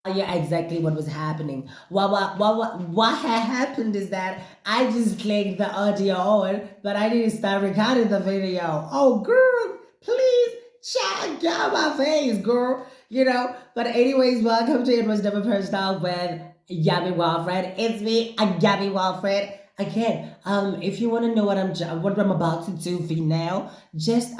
Yeah, exactly what was happening. What had happened is that I just clicked the audio on, but I didn't start recording the video. Oh, girl, please, child, get out my face, girl. But anyways, welcome to It Was Never Personal with Yummy Walfred. It's me, Yummy Walfred. Again, if you want to know what I'm about to do for you now, just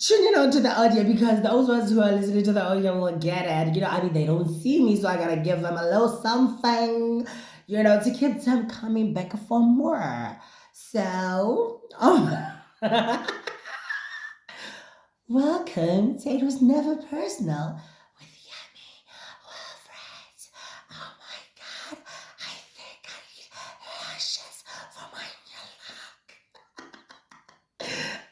tune in onto the audio because those ones who are listening to the audio will get it. I mean, they don't see me, so I gotta give them a little something, to keep them coming back for more. So, welcome to It Was Never Personal with Yummy Wilfred. Oh my god, I think I need lashes for my new look.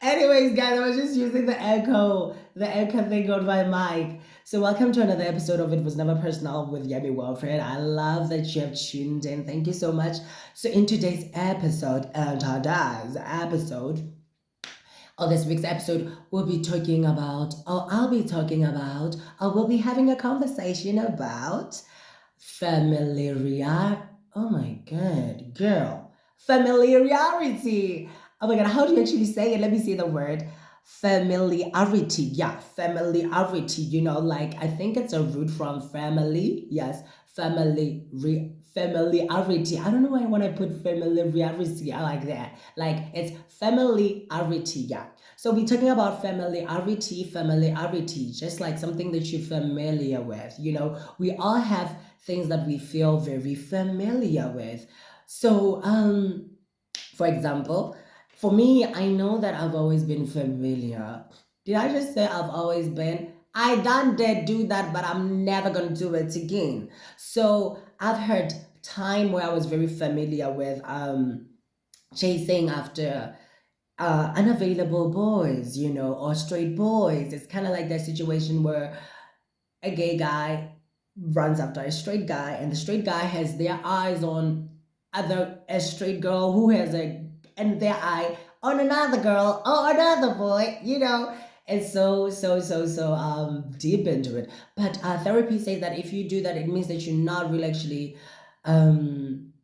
Anyways, guys, I was just using the echo thing on my mic. So, welcome to another episode of It Was Never Personal with Yummy Wilfred. I love that you have tuned in. Thank you so much. So, in today's episode, and today's episode, or this week's episode, I'll be talking about, or we'll be having a conversation about familiar. Oh my god, girl. Familiarity. Oh my god, how do you actually say it? Let me see the word. Familiarity. Yeah, familiarity. Like I think it's a root from family. Yes, familiarity. I don't know why when I put familiarity, I like that. Like it's familiarity. Yeah. So we're talking about familiarity, just like something that you're familiar with. We all have things that we feel very familiar with. So, for example, for me, I know that I've always been familiar. Did I just say I've always been? I done did do that, but I'm never gonna do it again. So I've had time where I was very familiar with chasing after unavailable boys, or straight boys. It's kind of like that situation where a gay guy runs after a straight guy, and the straight guy has their eyes on a straight girl who has and their eye on another girl or another boy, and so deep into it. But therapy says that if you do that, it means that you're not really actually um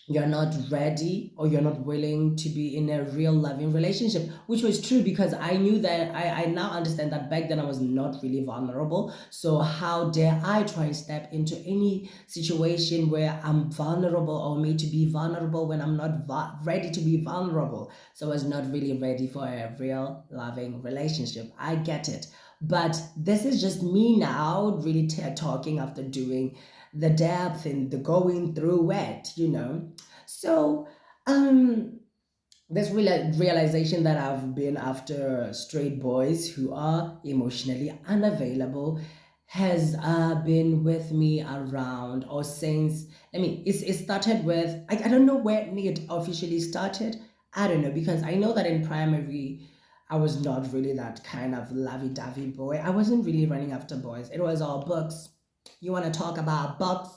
you're not ready or you're not willing to be in a real loving relationship, which was true because I knew that I now understand that back then I was not really vulnerable. So how dare I try and step into any situation where I'm vulnerable or made to be vulnerable when I'm not ready to be vulnerable. So I was not really ready for a real loving relationship. I get it. But this is just me now really talking after doing the depth and the going through it. So, um, this realization that I've been after straight boys who are emotionally unavailable has been with me around or since. I mean, it started with, I don't know when it officially started. I don't know because I know that in primary, I was not really that kind of lovey dovey boy. I wasn't really running after boys. It was all books. You want to talk about books?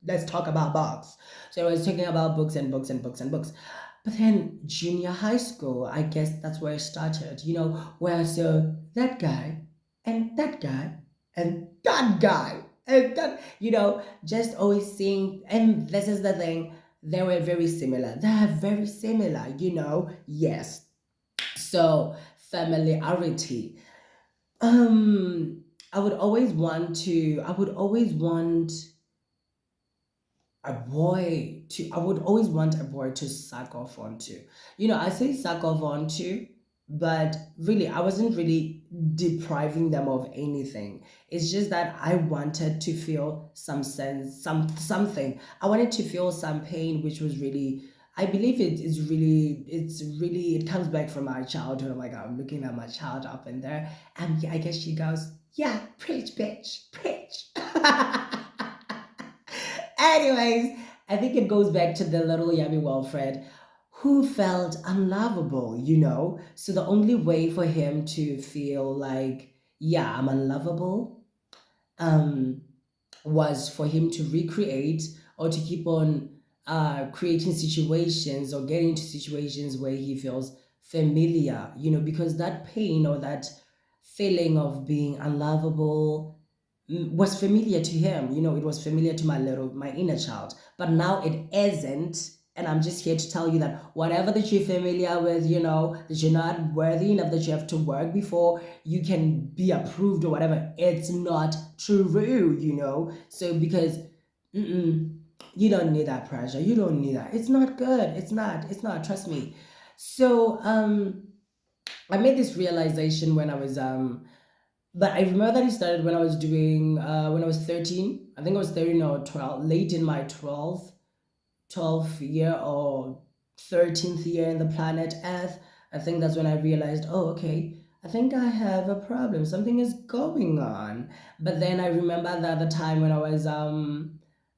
Let's talk about books. So I was talking about books and books and books and books. But then junior high school, I guess that's where it started, where I saw that guy and that guy and that guy and that, just always seeing, and this is the thing, they were very similar. They're very similar, yes. So familiarity. I would always want I would always want a boy to suck off onto. I say suck off onto, but really I wasn't really depriving them of anything. It's just that I wanted to feel some sense, something. I wanted to feel some pain, which was really, I believe it comes back from my childhood. Like I'm looking at my child up in there, and yeah, I guess she goes, yeah, preach, bitch, preach. Anyways, I think it goes back to the little Yummy Wilfred who felt unlovable, So the only way for him to feel like, yeah, I'm unlovable, um, was for him to recreate or to keep on creating situations or getting into situations where he feels familiar, because that pain or that feeling of being unlovable was familiar to him. It was familiar to my inner child. But now it isn't. And I'm just here to tell you that whatever that you're familiar with, that you're not worthy enough, that you have to work before you can be approved or whatever, it's not true. So because mm-mm, you don't need that pressure. You don't need that. It's not good. It's not. It's not. Trust me. So I made this realization when I was but I remember that it started when I was 13. I think I was 13 or 12, late in my 12th year or 13th year in the planet Earth. I think that's when I realized, oh, okay, I think I have a problem. Something is going on. But then I remember the other time when I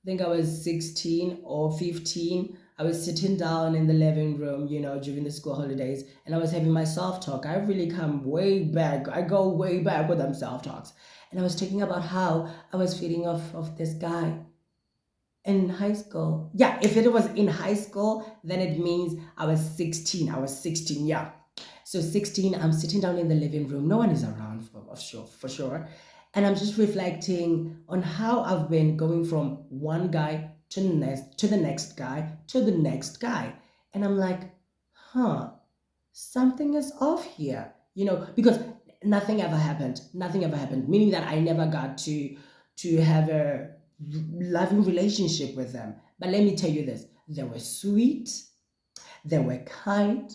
think I was 16 or 15. I was sitting down in the living room, during the school holidays, and I was having my self talk. I really come way back. I go way back with them self talks. And I was talking about how I was feeling of this guy in high school. Yeah, if it was in high school, then it means I was 16. I was 16, yeah. So 16, I'm sitting down in the living room. No one is around for sure. And I'm just reflecting on how I've been going from one guy to the next guy to the next guy. And I'm like, huh, something is off here, because nothing ever happened. Nothing ever happened, meaning that I never got to have a loving relationship with them. But let me tell you this, they were sweet, they were kind,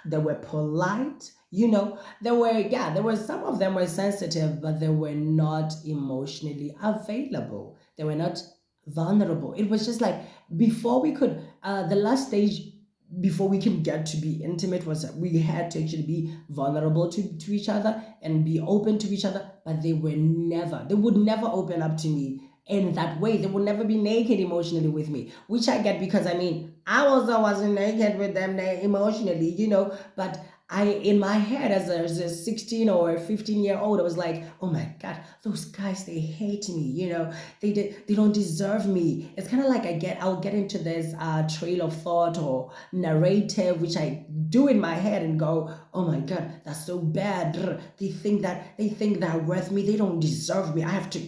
they were polite. There were some of them were sensitive, but they were not emotionally available. They were not vulnerable. It was just like before we could, the last stage before we can get to be intimate was that we had to actually be vulnerable to each other and be open to each other. But they would never open up to me in that way. They would never be naked emotionally with me, which I get because I mean, I also wasn't naked with them emotionally, but in my head as a 16 or 15-year old, I was like, oh my God, those guys, they hate me, they don't deserve me. It's kind of like I'll get into this trail of thought or narrative, which I do in my head and go, oh my God, that's so bad. They think they're worth me. They don't deserve me. I have to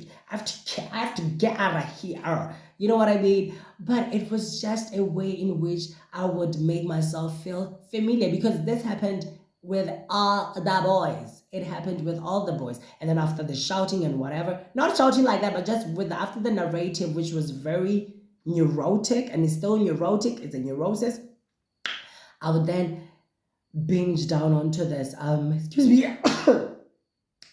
get out of here. You know what I mean? But it was just a way in which I would make myself feel familiar because this happened with all the boys. It happened with all the boys. And then after the shouting and whatever, not shouting like that, but just after the narrative, which was very neurotic and it's still neurotic, it's a neurosis, I would then binge down onto this. Excuse me,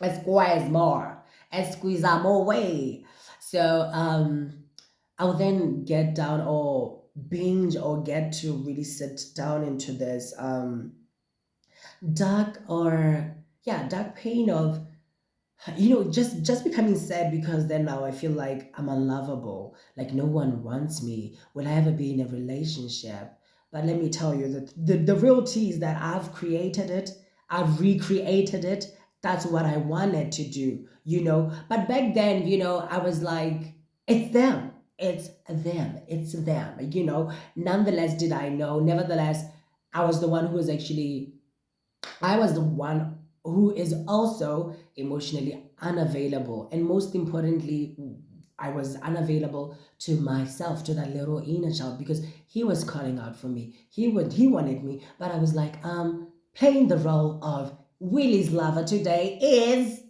a squeeze more, a squeeze more way. So I will then get down or binge or get to really sit down into this dark or yeah dark pain of just becoming sad because then now I feel like I'm unlovable, like no one wants me. Will I ever be in a relationship? But let me tell you that the real tea is that I've created it, I've recreated it. That's what I wanted to do. But back then, I was like, it's them, it's them. Nonetheless, did I know? Nevertheless, I was the one who was actually I was the one who is also emotionally unavailable. And most importantly, I was unavailable to myself, to that little inner child, because he was calling out for me. He wanted me, but I was like, playing the role of Willie's lover today is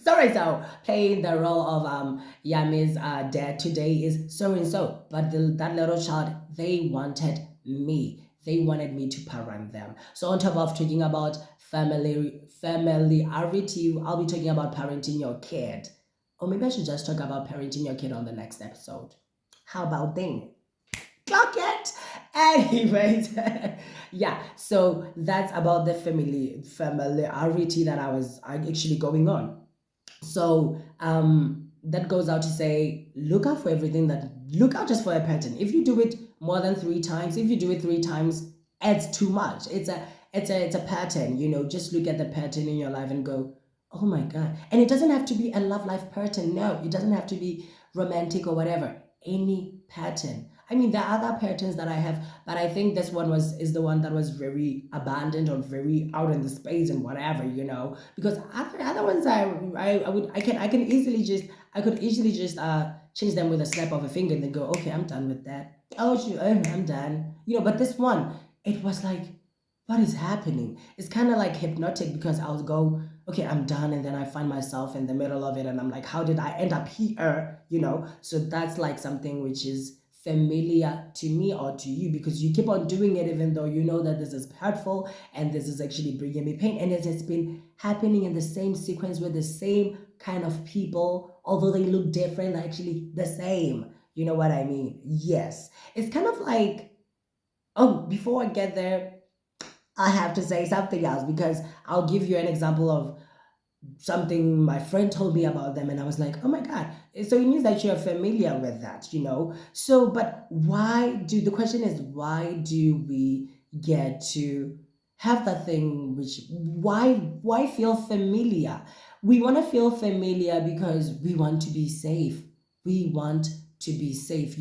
sorry so playing the role of Yami's dad today is so and so. But that little child, they wanted me. They wanted me to parent them. So on top of talking about familiarity, I'll be talking about parenting your kid. Or maybe I should just talk about parenting your kid on the next episode. How about then? Clock it. Anyways, yeah. So that's about the familiarity that I actually going on. So that goes out to say, look out for everything that look out just for a pattern. If you do it more than 3 times, if you do it 3 times, it's too much. It's a pattern. Just look at the pattern in your life and go, oh my God. And it doesn't have to be a love life pattern. No, it doesn't have to be romantic or whatever. any pattern. I mean, there are other patterns that I have, but I think this one was is the one that was very abandoned or very out in the space and whatever, Because other ones, I can easily just I could easily just change them with a snap of a finger and then go, okay, I'm done with that. Oh, shoot, I'm done. But this one, it was like, what is happening? It's kind of like hypnotic because I'll go, okay, I'm done, and then I find myself in the middle of it, and I'm like, how did I end up here? So that's like something which is familiar to me or to you because you keep on doing it even though you know that this is hurtful and this is actually bringing me pain, and it has been happening in the same sequence with the same kind of people, although they look different, they're actually the same. You know what I mean? Yes. It's kind of like, oh, before I get there, I have to say something else because I'll give you an example of something my friend told me about them, and I was like, oh my god. So it means that you're familiar with that. So but the question is, why do we get to have that thing? Which why feel familiar? We want to feel familiar because we want to be safe. We want to be safe.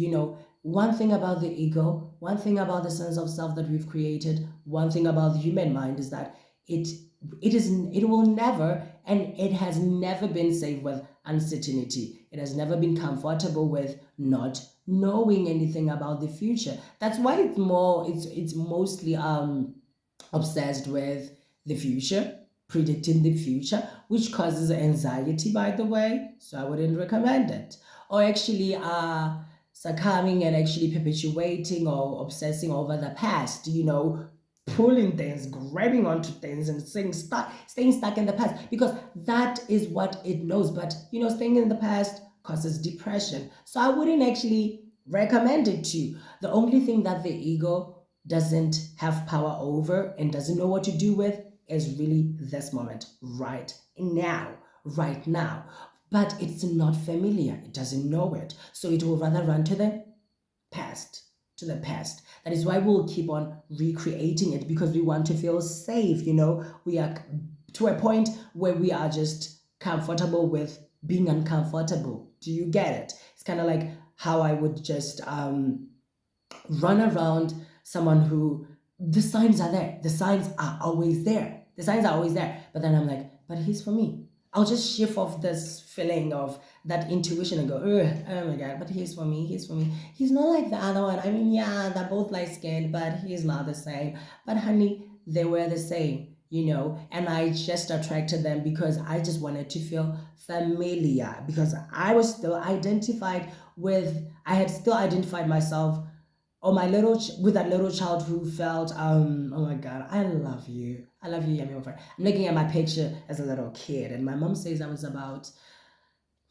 One thing about the ego, one thing about the sense of self that we've created, one thing about the human mind is that it it will never, and it has never been safe with uncertainty. It has never been comfortable with not knowing anything about the future. That's why it's mostly obsessed with the future, predicting the future, which causes anxiety, by the way. So I wouldn't recommend it. Or actually, succumbing and actually perpetuating or obsessing over the past, pulling things, grabbing onto things, and staying stuck in the past because that is what it knows. But staying in the past causes depression. So I wouldn't actually recommend it to you. The only thing that the ego doesn't have power over and doesn't know what to do with is really this moment, right now. But it's not familiar, it doesn't know it. So it will rather run past, to the past. That is why we'll keep on recreating it because we want to feel safe. We are to a point where we are just comfortable with being uncomfortable. Do you get it? It's kind of like how I would just run around someone who the signs are there. The signs are always there. The signs are always there. But then I'm like, but he's for me. I'll just shift off this feeling of that intuition and go, "Ugh, oh my god, but he's for me, he's for me. He's not like the other one. I mean, yeah, they're both light skinned, but he's not the same. But honey, they were the same. And I just attracted them because I just wanted to feel familiar because I had still identified myself or with that little child who felt, oh my god, I love you, Yami Over. I'm looking at my picture as a little kid, and my mom says I was about,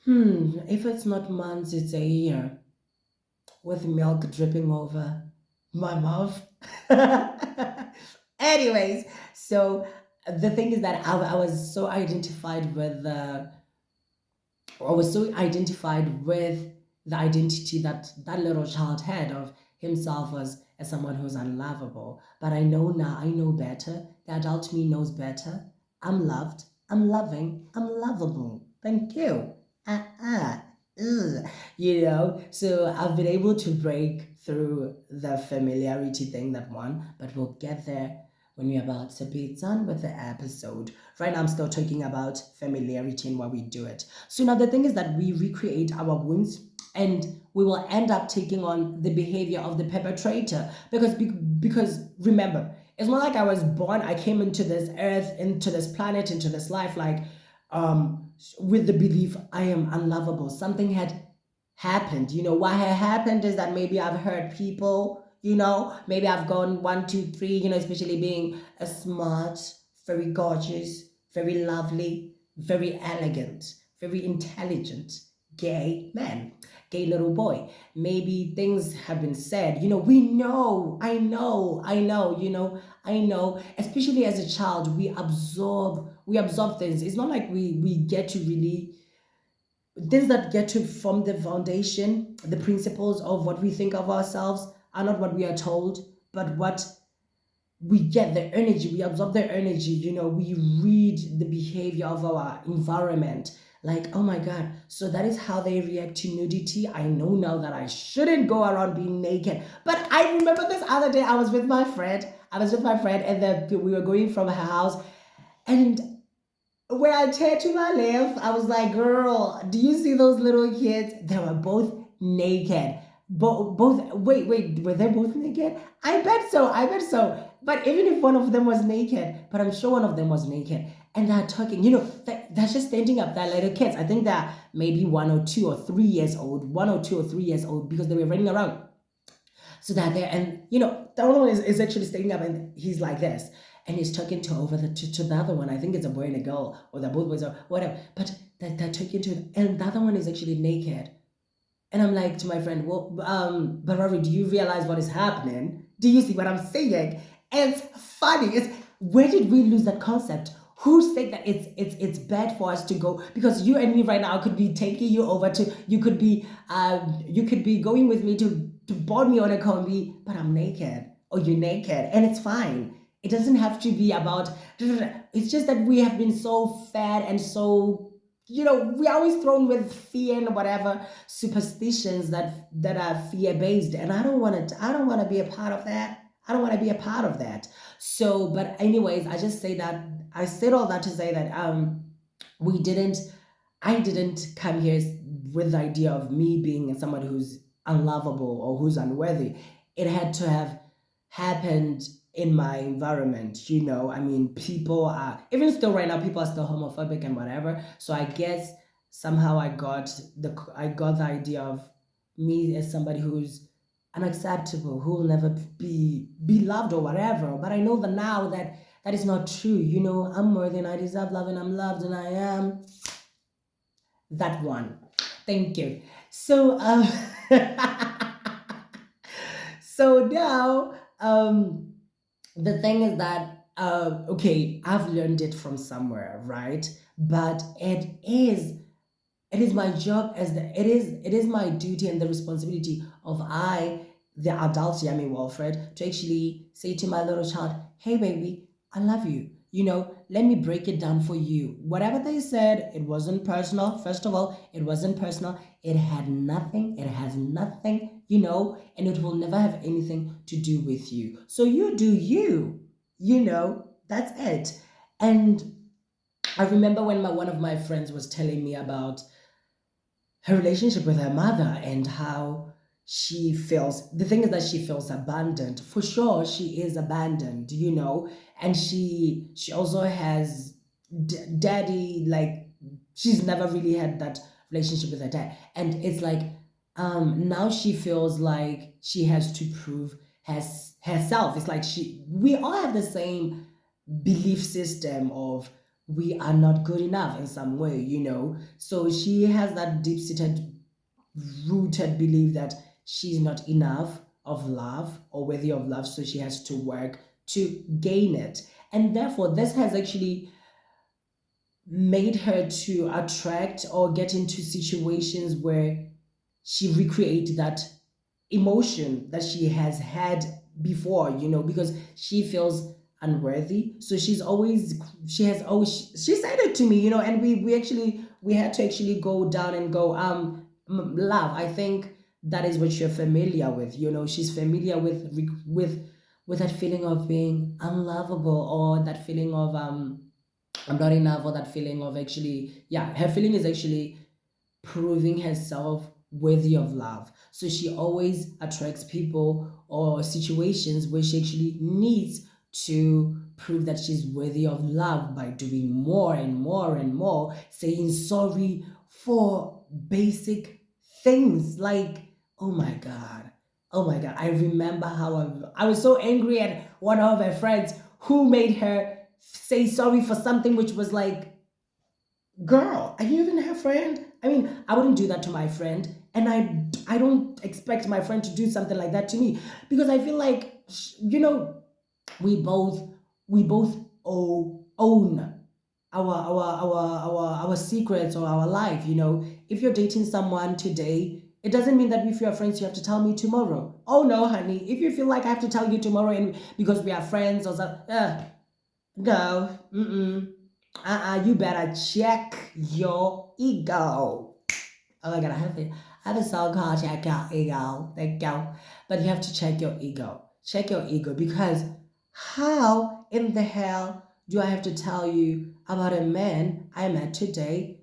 if it's not months, it's a year, with milk dripping over my mouth. Anyways, so the thing is that I was so identified with the I was so identified with the identity that that little child had of himself as someone who's unlovable. But I know now, I know better. The adult me knows better. I'm loved, I'm loving, I'm lovable. Thank you. Uh-uh. Ugh. So I've been able to break through the familiarity thing, that one, but we'll get there when we're about to be done with the episode. Right now, I'm still talking about familiarity and why we do it. So now the thing is that we recreate our wounds and we will end up taking on the behavior of the perpetrator because remember, it's not like I was born, I came into this earth, into this planet, into this life like with the belief I am unlovable. Something had happened. What had happened is that maybe I've hurt people, maybe I've gone one, two, three, especially being a smart, very gorgeous, very lovely, very elegant, very intelligent, gay man, gay little boy. Maybe things have been said. We know, I know, especially as a child, we absorb things. It's not like we get to really things that get to form the foundation, the principles of what we think of ourselves are not what we are told, but what we get, the energy, we absorb the energy, we read the behavior of our environment, Like, oh my God, so that is how they react to nudity. I know now that I shouldn't go around being naked. But I remember this other day, I was with my friend. I was with my friend, and then we were going from her house. And when I turned to my left, I was like, girl, do you see those little kids? They were both naked. Wait, were they both naked? I bet so, I bet so. But even if one of them was naked, but I'm sure one of them was naked. And they're talking, that's just standing up. They're little kids. I think they're maybe 1 or 2 or 3 years old, 1 or 2 or 3 years old, because they were running around. So that there, and the other one is actually standing up, and he's like this, and he's talking to the other one. I think it's a boy and a girl, or they're both boys, or whatever. But they're talking to, and the other one is actually naked. And I'm like to my friend, well, but Rory, do you realize what is happening? Do you see what I'm saying? It's funny. It's where did we lose that concept? Who said that it's bad for us to go? Because you and me right now could be taking you over to, you could be going with me to board me on a combi, but I'm naked, or you're naked, and it's fine. It doesn't have to be about. It's just that we have been so fed and so, we're always thrown with fear and whatever superstitions that are fear based, and I don't want to be a part of that. I don't want to be a part of that. So, but anyways, I said all that to say that we didn't I didn't come here with the idea of me being somebody who's unlovable or who's unworthy. It had to have happened in my environment. I mean, people are, even still right now, people are still homophobic and whatever. So I guess somehow I got the idea of me as somebody who's unacceptable, who will never be loved or whatever. But I know that now that is not true. I'm worthy and I deserve love, and I'm loved and I am that one. Thank you. So so now, the thing is that, okay, I've learned it from somewhere, right? But it is my job, it is my duty and the responsibility of the adult Yami Walfred, to actually say to my little child, hey baby, I love you. Let me break it down for you. Whatever they said, it wasn't personal. First of all, it wasn't personal. It had nothing, it has nothing, and it will never have anything to do with you. So you do you. That's it. And I remember when one of my friends was telling me about her relationship with her mother, and how she feels. The thing is that she feels abandoned. For sure, she is abandoned, and she also has daddy, like, she's never really had that relationship with her dad, and it's like, now she feels like she has to prove herself. It's like we all have the same belief system of we are not good enough in some way, so she has that deep seated, rooted belief that she's not enough of love or worthy of love, so she has to work to gain it. And therefore, this has actually made her to attract or get into situations where she recreate that emotion that she has had before, because she feels unworthy. So she has always, she said it to me, and we had to actually go down and go, love, I think that is what you're familiar with. She's familiar with that feeling of being unlovable, or that feeling of I'm not enough, or that feeling of, actually, yeah, her feeling is actually proving herself worthy of love. So she always attracts people or situations where she actually needs to prove that she's worthy of love by doing more and more and more, saying sorry for basic things like, oh my God. Oh my God. I remember how I was so angry at one of her friends who made her say sorry for something which was like, girl, are you even her friend? I mean, I wouldn't do that to my friend, and I don't expect my friend to do something like that to me, because I feel like, we both we both own our secrets or our life. If you're dating someone today, it doesn't mean that if you're friends you have to tell me tomorrow. Oh no, honey. If you feel like I have to tell you tomorrow, and because we are friends or something, no, mm-mm. You better check your ego. Oh my god, I have a song called Check Your Ego. Thank you. But you have to check your ego. Check your ego because how in the hell do I have to tell you about a man I met today,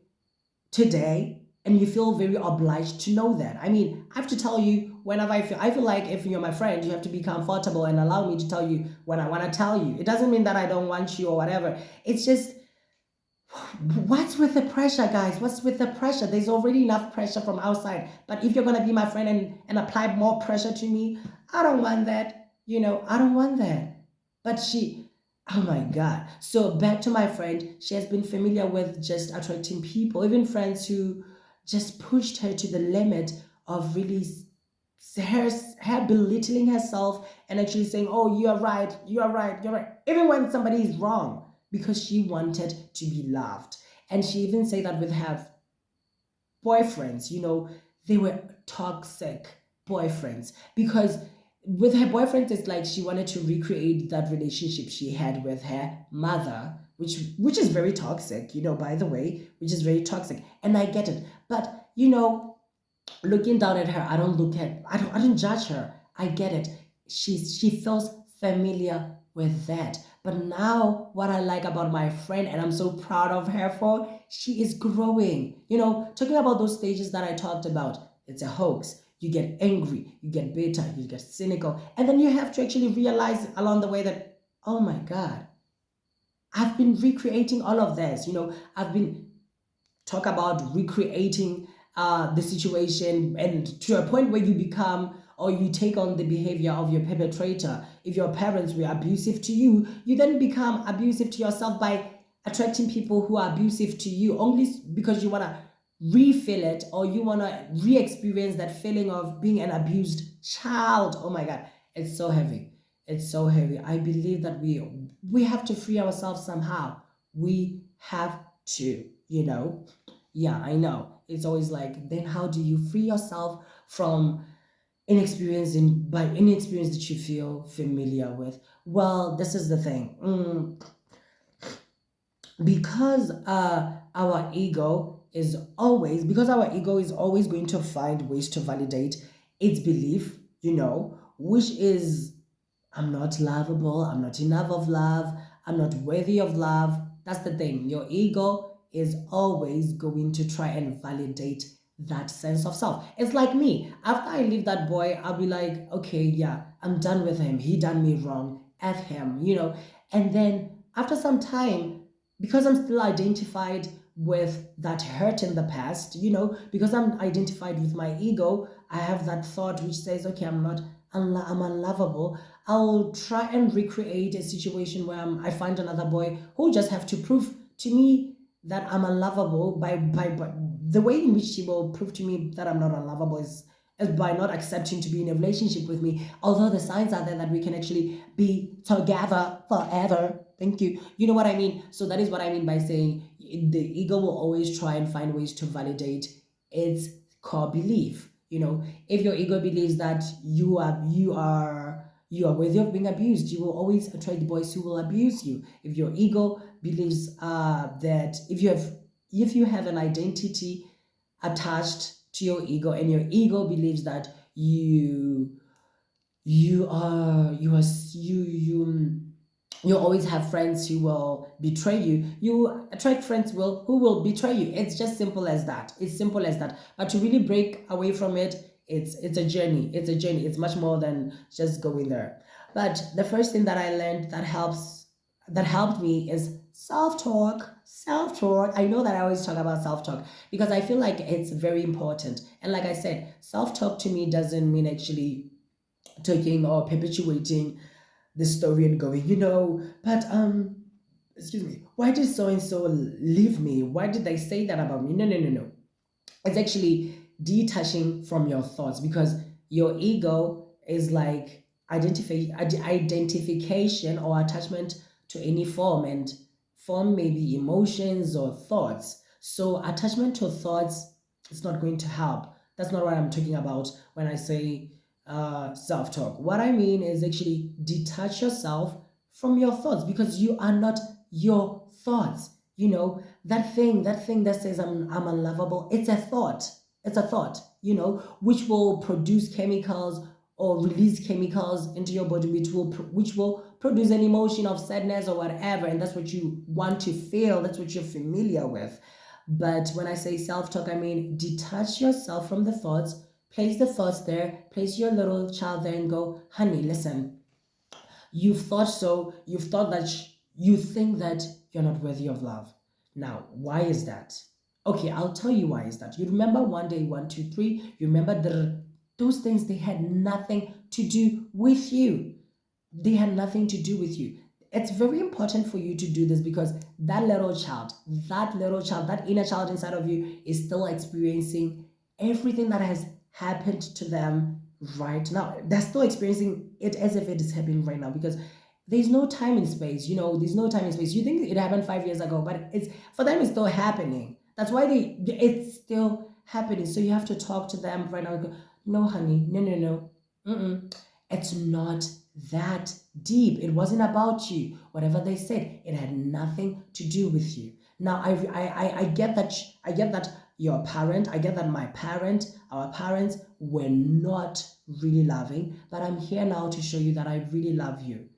and you feel very obliged to know that? I mean, I have to tell you whenever I feel like if you're my friend, you have to be comfortable and allow me to tell you when I want to tell you. It doesn't mean that I don't want you or whatever. It's just what's with the pressure, guys? What's with the pressure? There's already enough pressure from outside. But if you're gonna be my friend and apply more pressure to me, I don't want that. I don't want that. But oh my God. So back to my friend, she has been familiar with just attracting people, even friends who just pushed her to the limit of really her, her belittling herself and actually saying, "Oh, you are right, you are right, you're right," even when somebody is wrong, because she wanted to be loved. And she even said that with her boyfriends, they were toxic boyfriends because with her boyfriends, it's like she wanted to recreate that relationship she had with her mother, which is very toxic, by the way, which is very toxic. And I get it. But looking down at her, I don't judge her. I get it. She feels familiar with that. But now what I like about my friend, and I'm so proud of her for, she is growing. Talking about those stages that I talked about, it's a hoax. You get angry, you get bitter, you get cynical, and then you have to actually realize along the way that, oh my God, I've been recreating all of this. I've been talk about recreating the situation, and to a point where you become or you take on the behavior of your perpetrator. If your parents were abusive to you, you then become abusive to yourself by attracting people who are abusive to you only because you want to refill it, or you want to re-experience that feeling of being an abused child. Oh my God, it's so heavy. It's so heavy. I believe that we have to free ourselves somehow. We have to, yeah, I know. It's always like, then how do you free yourself from by inexperience that you feel familiar with? Well, this is the thing. Because our ego is always going to find ways to validate its belief, which is, I'm not lovable, I'm not enough of love, I'm not worthy of love. That's the thing. Your ego is always going to try and validate that sense of self. It's like me. After I leave that boy, I'll be like, okay, yeah, I'm done with him. He done me wrong. F him, And then after some time, because I'm still identified with that hurt in the past, because I'm identified with my ego, I have that thought which says, okay, I'm unlovable. I'll try and recreate a situation where I find another boy who just have to prove to me that I'm unlovable by the way in which he will prove to me that I'm not unlovable is by not accepting to be in a relationship with me. Although the signs are there that we can actually be together forever. Thank you. You know what I mean? So that is what I mean by saying the ego will always try and find ways to validate its core belief. If your ego believes that you are worthy of being abused, you will always attract boys who will abuse you. If your ego believes that if you have an identity attached to your ego, and your ego believes that you always have friends who will betray you, you attract friends who will betray you. It's just simple as that. It's simple as that. But to really break away from it, it's a journey. It's a journey. It's much more than just going there. But the first thing that I learned that helped me is self-talk. Self-talk. I know that I always talk about self-talk because I feel like it's very important. And like I said, self-talk to me doesn't mean actually taking or perpetuating the story and going, but excuse me, why did so and so leave me? Why did they say that about me? No, no, no, no. It's actually detaching from your thoughts, because your ego is like identification or attachment to any form, and form may be emotions or thoughts. So attachment to thoughts is not going to help. That's not what I'm talking about when I say self-talk. What I mean is actually detach yourself from your thoughts, because you are not your thoughts. that thing that says I'm unlovable, it's a thought. It's a thought, which will produce chemicals or release chemicals into your body, which will produce an emotion of sadness or whatever, and that's what you want to feel. That's what you're familiar with. But when I say self-talk, I mean detach yourself from the thoughts, place the thoughts there, place your little child there, and go, honey, listen, you've thought that you think that you're not worthy of love. Now, why is that? Okay, I'll tell you why is that. You remember one day, one, two, three, you remember those things, they had nothing to do with you. They had nothing to do with you. It's very important for you to do this because that inner child inside of you is still experiencing everything that has happened to them right now. They're still experiencing it as if it is happening right now because there's no time and space. There's no time and space. You think it happened 5 years ago, but it's for them. It's still happening. That's why it's still happening. So you have to talk to them right now. Go, no, honey, no, no, no. Mm-mm. It's not that deep. It wasn't about you. Whatever they said, it had nothing to do with you. Now, I get that. I get that your parent. I get that my parent, our parents were not really loving. But I'm here now to show you that I really love you.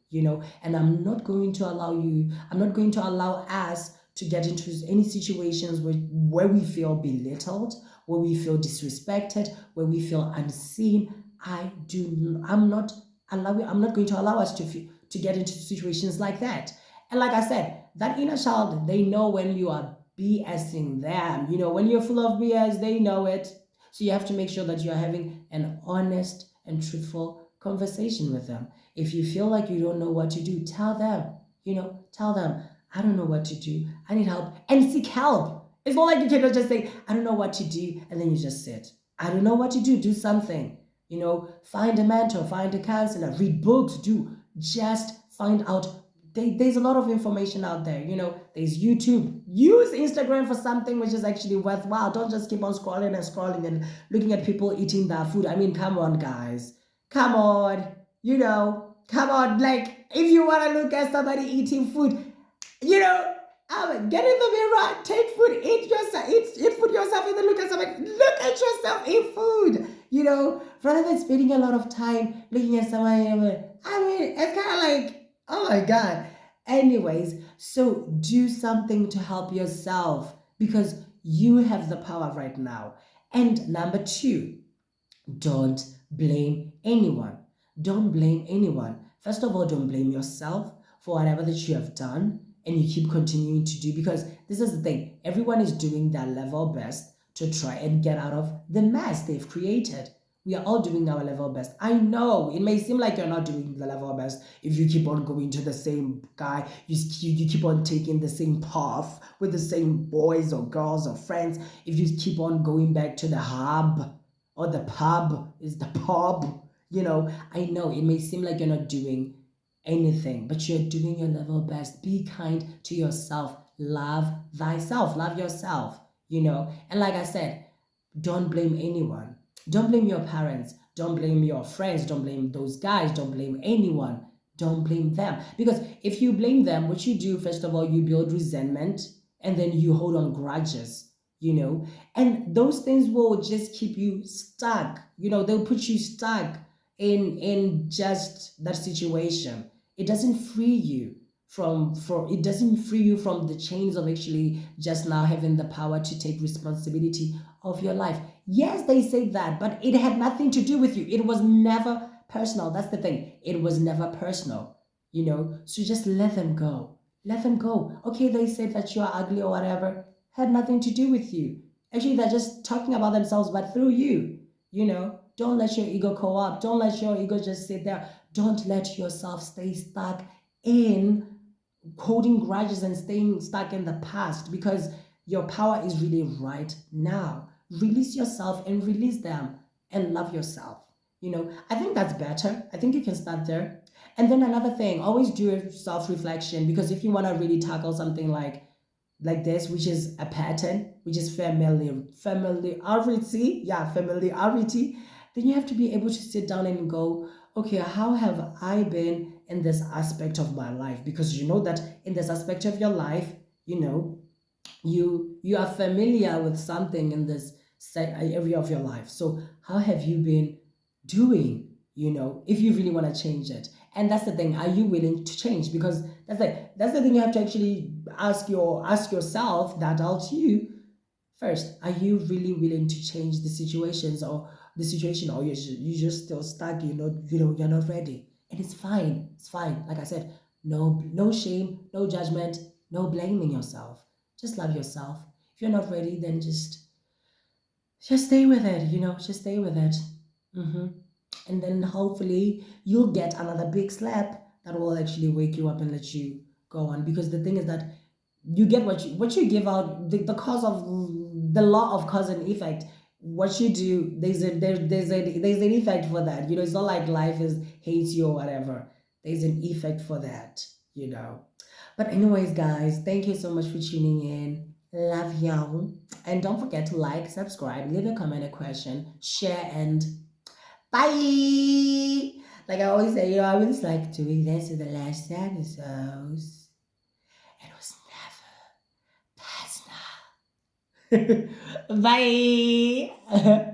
And I'm not going to allow you. I'm not going to allow us to get into any situations where we feel belittled, where we feel disrespected, where we feel unseen. I'm not going to allow us to get into situations like that. And like I said, that inner child, they know when you are BSing them. When you're full of BS, they know it. So you have to make sure that you're having an honest and truthful conversation with them. If you feel like you don't know what to do, tell them. Tell them, I don't know what to do. I need help. And seek help. It's not like you cannot just say, I don't know what to do, and then you just sit. I don't know what to do. Do something. Find a mentor, find a counselor, read books, just find out. There's a lot of information out there. There's YouTube. Use Instagram for something which is actually worthwhile. Don't just keep on scrolling and scrolling and looking at people eating their food. I mean, come on, guys. Come on. Come on. Like, if you want to look at somebody eating food, you know, get in the mirror, take food, eat yourself, eat food yourself, and then look at somebody, look at yourself, eat food, rather than spending a lot of time looking at somebody. I mean, it's kind of like, oh my God. Anyways, so do something to help yourself because you have the power right now. And number two, don't blame anyone. Don't blame anyone. First of all, don't blame yourself for whatever that you have done and you keep continuing to do, because this is the thing. Everyone is doing their level best to try and get out of the mess they've created. We are all doing our level best. I know it may seem like you're not doing the level best if you keep on going to the same guy, you keep on taking the same path with the same boys or girls or friends, if you keep on going back to the hub or the pub is the pub. I know it may seem like you're not doing anything, but you're doing your level best. Be kind to yourself. Love thyself. Love yourself. And like I said, don't blame anyone. Don't blame your parents. Don't blame your friends. Don't blame those guys. Don't blame anyone. Don't blame them. Because if you blame them, what you do, first of all, you build resentment and then you hold on grudges. And those things will just keep you stuck. They'll put you stuck in just that situation. It doesn't free you from the chains of actually just now having the power to take responsibility of your life. Yes, they say that, but it had nothing to do with you. It was never personal. That's the thing. It was never personal. So just let them go. Let them go. Okay, they said that you are ugly or whatever. Had nothing to do with you. Actually, they're just talking about themselves, but through you. Don't let your ego co-op. Don't let your ego just sit there. Don't let yourself stay stuck in holding grudges and staying stuck in the past, because your power is really right now. Release yourself and release them and love yourself. I think that's better. I think you can start there. And then another thing, always do a self-reflection, because if you want to really tackle something like this, which is a pattern, which is familiarity, familiarity, then you have to be able to sit down and go, okay, how have I been in this aspect of my life? Because you know that in this aspect of your life, You are familiar with something in this area of your life. So how have you been doing? If you really want to change it, and that's the thing. Are you willing to change? Because that's the thing you have to actually ask yourself. That out to you first. Are you really willing to change the situation, or you just still stuck? You're not ready, and it's fine. It's fine. Like I said, no shame, no judgment, no blaming yourself. Just love yourself. If you're not ready, then just stay with it. Just stay with it. hmm And then hopefully you'll get another big slap that will actually wake you up and let you go on. Because the thing is that you get what you give out. The cause of the law of cause and effect. What you do, there's an effect for that. It's not like life is hates you or whatever. There's an effect for that. But anyways, guys, thank you so much for tuning in. Love y'all. And don't forget to like, subscribe, leave a comment, a question, share, and bye. Like I always say, I always like doing this in the last episodes. It was never personal. Bye.